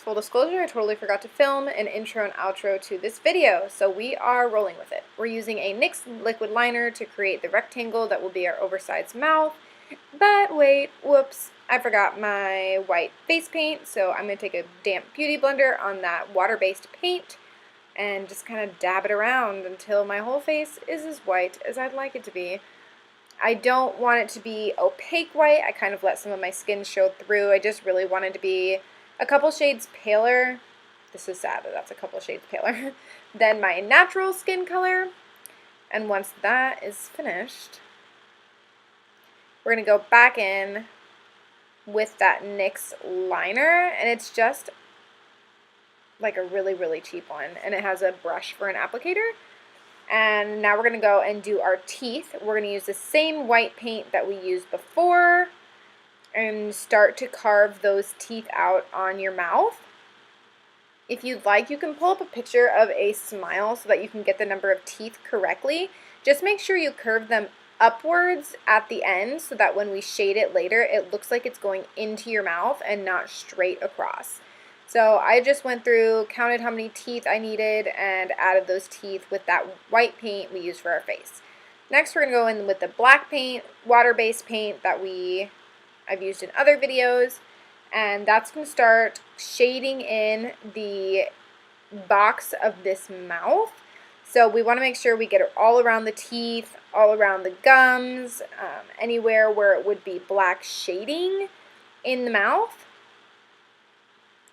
full disclosure, I totally forgot to film an intro and outro to this video, so we are rolling with it. We're using a NYX liquid liner to create the rectangle that will be our oversized mouth, but wait, whoops, I forgot my white face paint, so I'm going to take a damp beauty blender on that water-based paint and just kind of dab it around until my whole face is as white as I'd like it to be. I don't want it to be opaque white. I kind of let some of my skin show through. I just really wanted to be a couple shades paler. This is sad that that's a couple shades paler than my natural skin color. And once that is finished, we're going to go back in with that NYX liner, and it's just like a really, really cheap one, and it has a brush for an applicator. And now we're going to go and do our teeth. We're going to use the same white paint that we used before and start to carve those teeth out on your mouth. If you'd like, you can pull up a picture of a smile so that you can get the number of teeth correctly. Just make sure you curve them upwards at the end so that when we shade it later, it looks like it's going into your mouth and not straight across. So I just went through, counted how many teeth I needed, and added those teeth with that white paint we used for our face. Next, we're going to go in with the black paint, water-based paint that I've used in other videos, and that's going to start shading in the box of this mouth. So we want to make sure we get it all around the teeth, all around the gums, anywhere where it would be black shading in the mouth.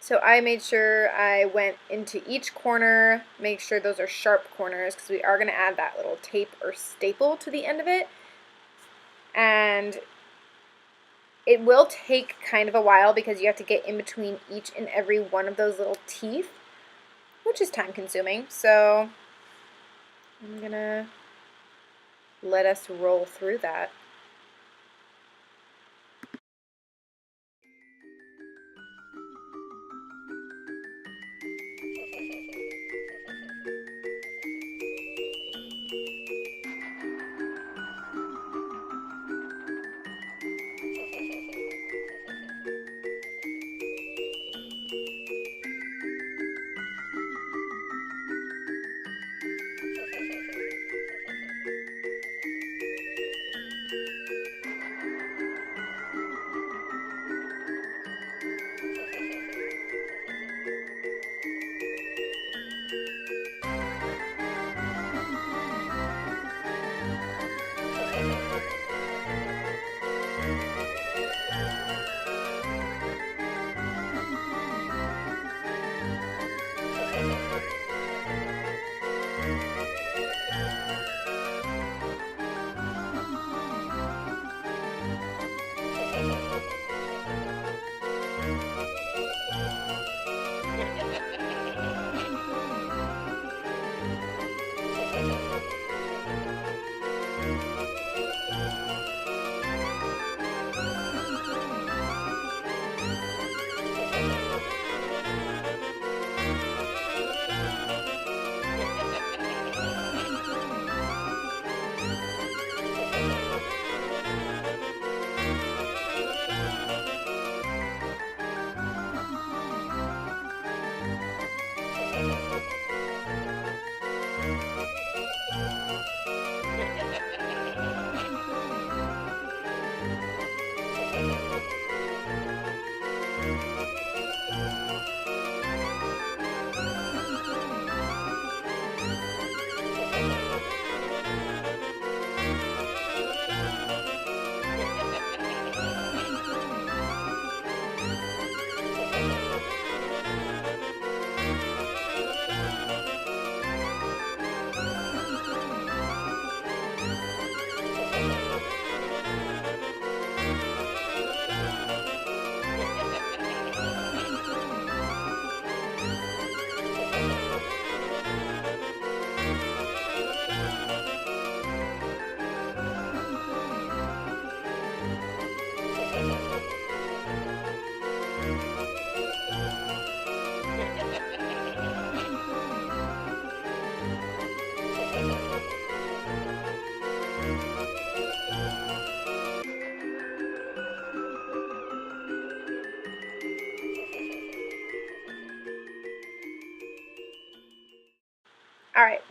So I made sure I went into each corner, make sure those are sharp corners because we are going to add that little tape or staple to the end of it. And it will take kind of a while because you have to get in between each and every one of those little teeth, which is time consuming. So I'm going to let us roll through that.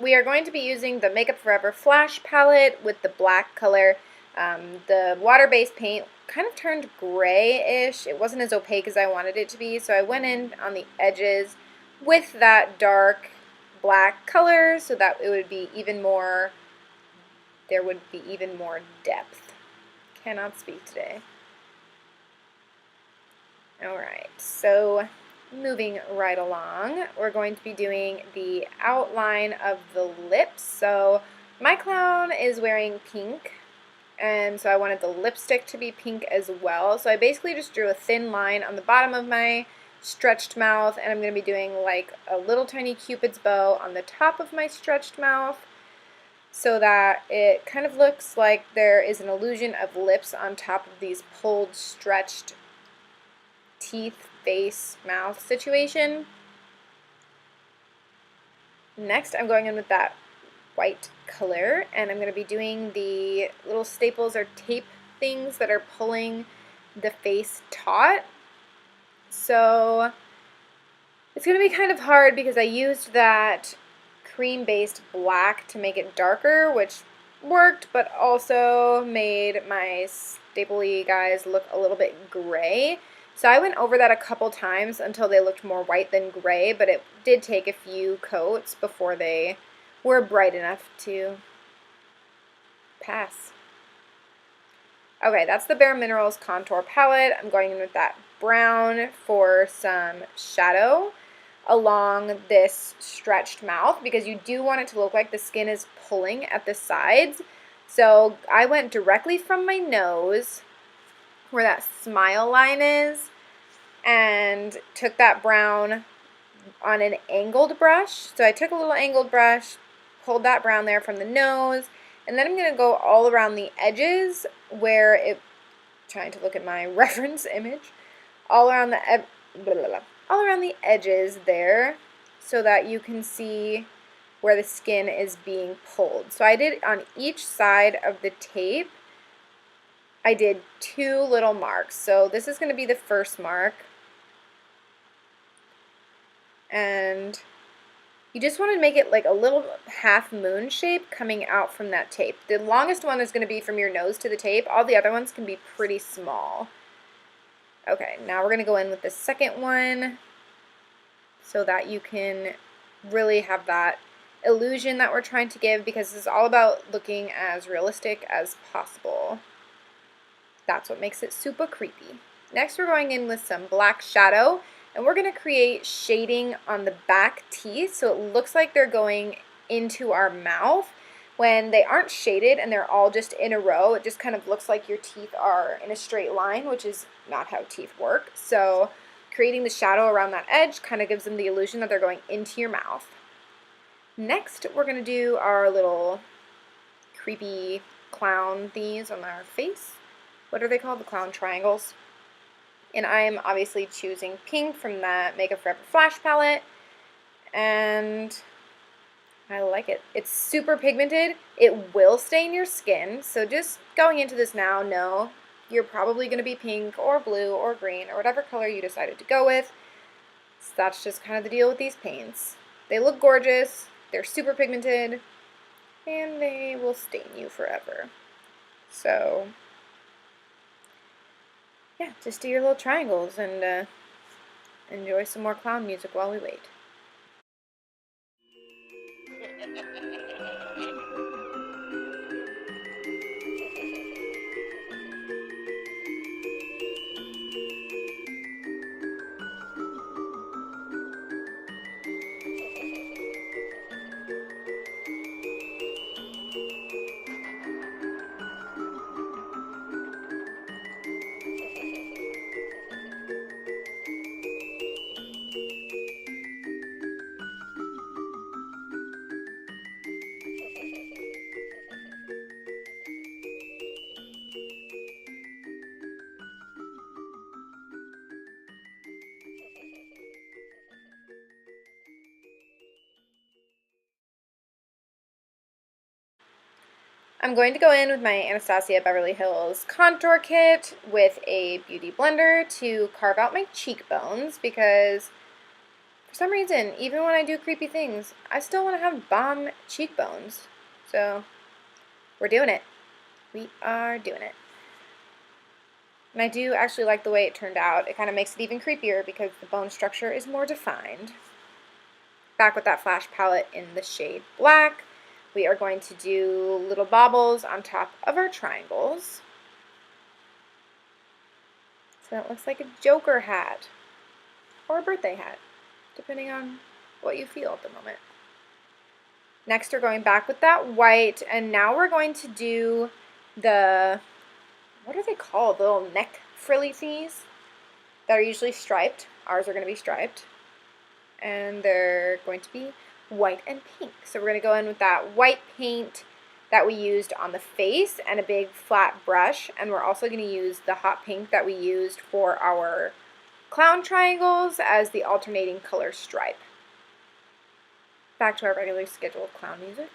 we are going to be using the Makeup Forever Flash palette with the black color. The water-based paint kind of turned gray-ish. It wasn't as opaque as I wanted it to be, so I went in on the edges with that dark black color so that it would be even more, there would be even more depth. Cannot speak today. Alright, so moving right along, we're going to be doing the outline of the lips. So my clown is wearing pink, and so I wanted the lipstick to be pink as well. So I basically just drew a thin line on the bottom of my stretched mouth, and I'm going to be doing like a little tiny cupid's bow on the top of my stretched mouth so that it kind of looks like there is an illusion of lips on top of these pulled, stretched teeth, face, mouth situation. Next, I'm going in with that white color, and I'm going to be doing the little staples or tape things that are pulling the face taut. So it's going to be kind of hard because I used that cream-based black to make it darker, which worked, but also made my stapley guys look a little bit gray. So I went over that a couple times until they looked more white than gray, but it did take a few coats before they were bright enough to pass. Okay, that's the Bare Minerals Contour Palette. I'm going in with that brown for some shadow along this stretched mouth because you do want it to look like the skin is pulling at the sides. So I went directly from my nose where that smile line is and took that brown on an angled brush. So I took a little angled brush, pulled that brown there from the nose, and then I'm going to go all around the edges where it, trying to look at my reference image, all around the edges there so that you can see where the skin is being pulled. So I did on each side of the tape, I did 2 little marks. So this is going to be the first mark. And you just want to make it like a little half moon shape coming out from that tape. The longest one is going to be from your nose to the tape. All the other ones can be pretty small. Okay, now we're going to go in with the second one so that you can really have that illusion that we're trying to give, because this is all about looking as realistic as possible. That's what makes it super creepy. Next, we're going in with some black shadow, and we're going to create shading on the back teeth so it looks like they're going into our mouth. When they aren't shaded and they're all just in a row, it just kind of looks like your teeth are in a straight line, which is not how teeth work. So creating the shadow around that edge kind of gives them the illusion that they're going into your mouth. Next, we're going to do our little creepy clown thingies on our face. What are they called? The clown triangles. And I'm obviously choosing pink from that Makeup Forever Flash palette. And I like it. It's super pigmented. It will stain your skin. So just going into this now, know you're probably going to be pink or blue or green or whatever color you decided to go with. So that's just kind of the deal with these paints. They look gorgeous. They're super pigmented. And they will stain you forever. So yeah, just do your little triangles and enjoy some more clown music while we wait. I'm going to go in with my Anastasia Beverly Hills contour kit with a beauty blender to carve out my cheekbones, because For some reason, even when I do creepy things, I still want to have bomb cheekbones. So, we're doing it. We are doing it. And I do actually like the way it turned out. It kind of makes it even creepier because the bone structure is more defined. Back with that flash palette in the shade black, we are going to do little baubles on top of our triangles. So it looks like a Joker hat or a birthday hat, depending on what you feel at the moment. Next, we're going back with that white, and now we're going to do the, what are they called? The little neck frilly thingies that are usually striped. Ours are going to be striped, and they're going to be white and pink. So we're going to go in with that white paint that we used on the face and a big flat brush, and we're also going to use the hot pink that we used for our clown triangles as the alternating color stripe. Back to our regularly scheduled clown music.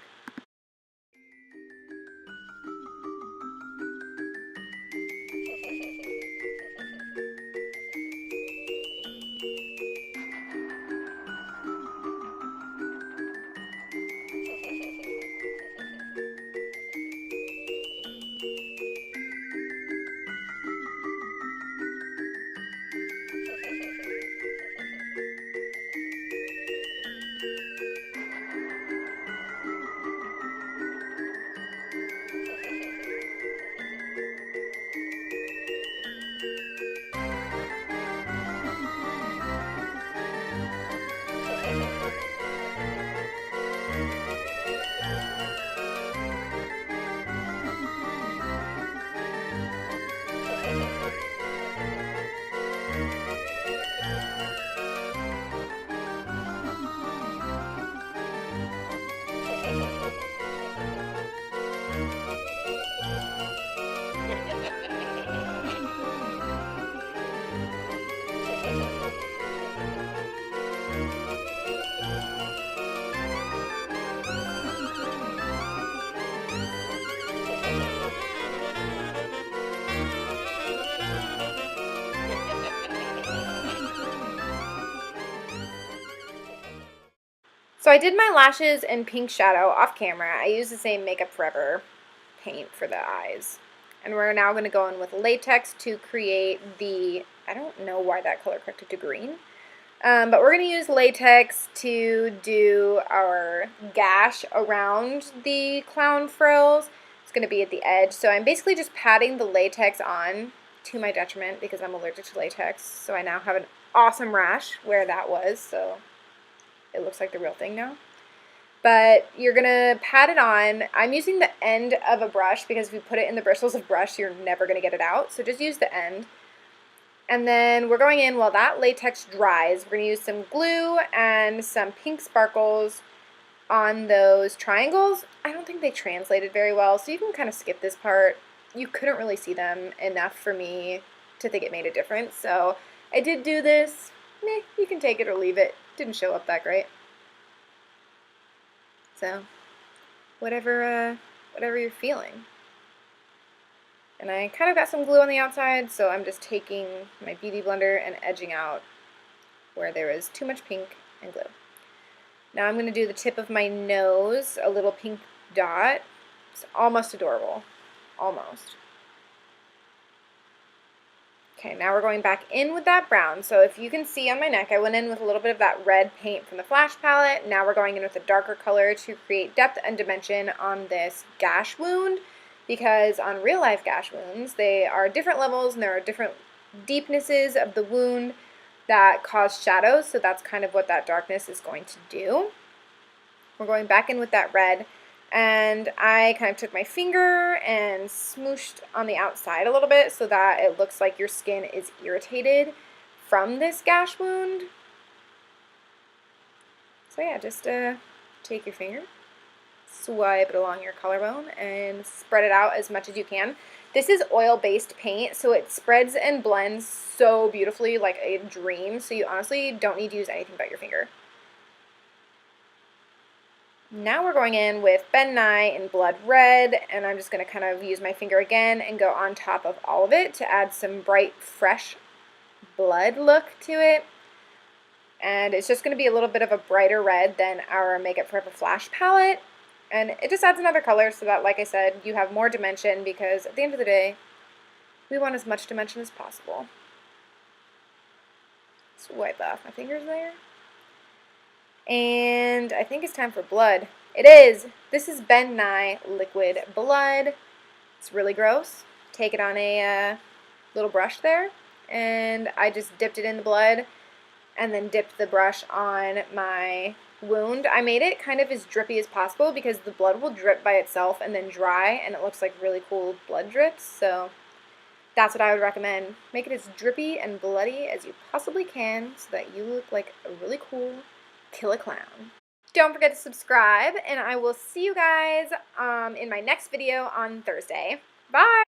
So I did my lashes in pink shadow off camera. I used the same Makeup Forever paint for the eyes. And we're now going to go in with latex to create the, I don't know why that color corrected to green. But we're going to use latex to do our gash around the clown frills. It's going to be at the edge. So I'm basically just patting the latex on to my detriment because I'm allergic to latex. So I now have an awesome rash where that was. So it looks like the real thing now. But you're going to pat it on. I'm using the end of a brush because if you put it in the bristles of brush, you're never going to get it out. So just use the end. And then we're going in while that latex dries. We're going to use some glue and some pink sparkles on those triangles. I don't think they translated very well, so you can kind of skip this part. You couldn't really see them enough for me to think it made a difference. So I did do this. Meh, you can take it or leave it. Didn't show up that great. So whatever you're feeling. And I kind of got some glue on the outside, so I'm just taking my Beauty Blender and edging out where there is too much pink and glue. Now I'm going to do the tip of my nose, a little pink dot. It's almost adorable. Almost. Okay, now we're going back in with that brown. So if you can see on my neck, I went in with a little bit of that red paint from the Flash palette. Now we're going in with a darker color to create depth and dimension on this gash wound, because on real life gash wounds, they are different levels and there are different deepnesses of the wound that cause shadows, so that's kind of what that darkness is going to do. We're going back in with that red, and I kind of took my finger and smooshed on the outside a little bit so that it looks like your skin is irritated from this gash wound. So yeah, just take your finger, swipe it along your collarbone, and spread it out as much as you can. This is oil-based paint, so it spreads and blends so beautifully, like a dream, so you honestly don't need to use anything but your finger. Now we're going in with Ben Nye in Blood Red, and I'm just going to kind of use my finger again and go on top of all of it to add some bright, fresh blood look to it. And it's just going to be a little bit of a brighter red than our Makeup Forever Flash palette. And it just adds another color so that, like I said, you have more dimension, because at the end of the day, we want as much dimension as possible. Let's wipe off my fingers there. And I think it's time for blood. It is! This is Ben Nye Liquid Blood. It's really gross. Take it on a little brush there, and I just dipped it in the blood and then dipped the brush on my wound. I made it kind of as drippy as possible because the blood will drip by itself and then dry, and it looks like really cool blood drips. So that's what I would recommend. Make it as drippy and bloody as you possibly can so that you look like a really cool killer clown. Don't forget to subscribe, and I will see you guys in my next video on Thursday. Bye!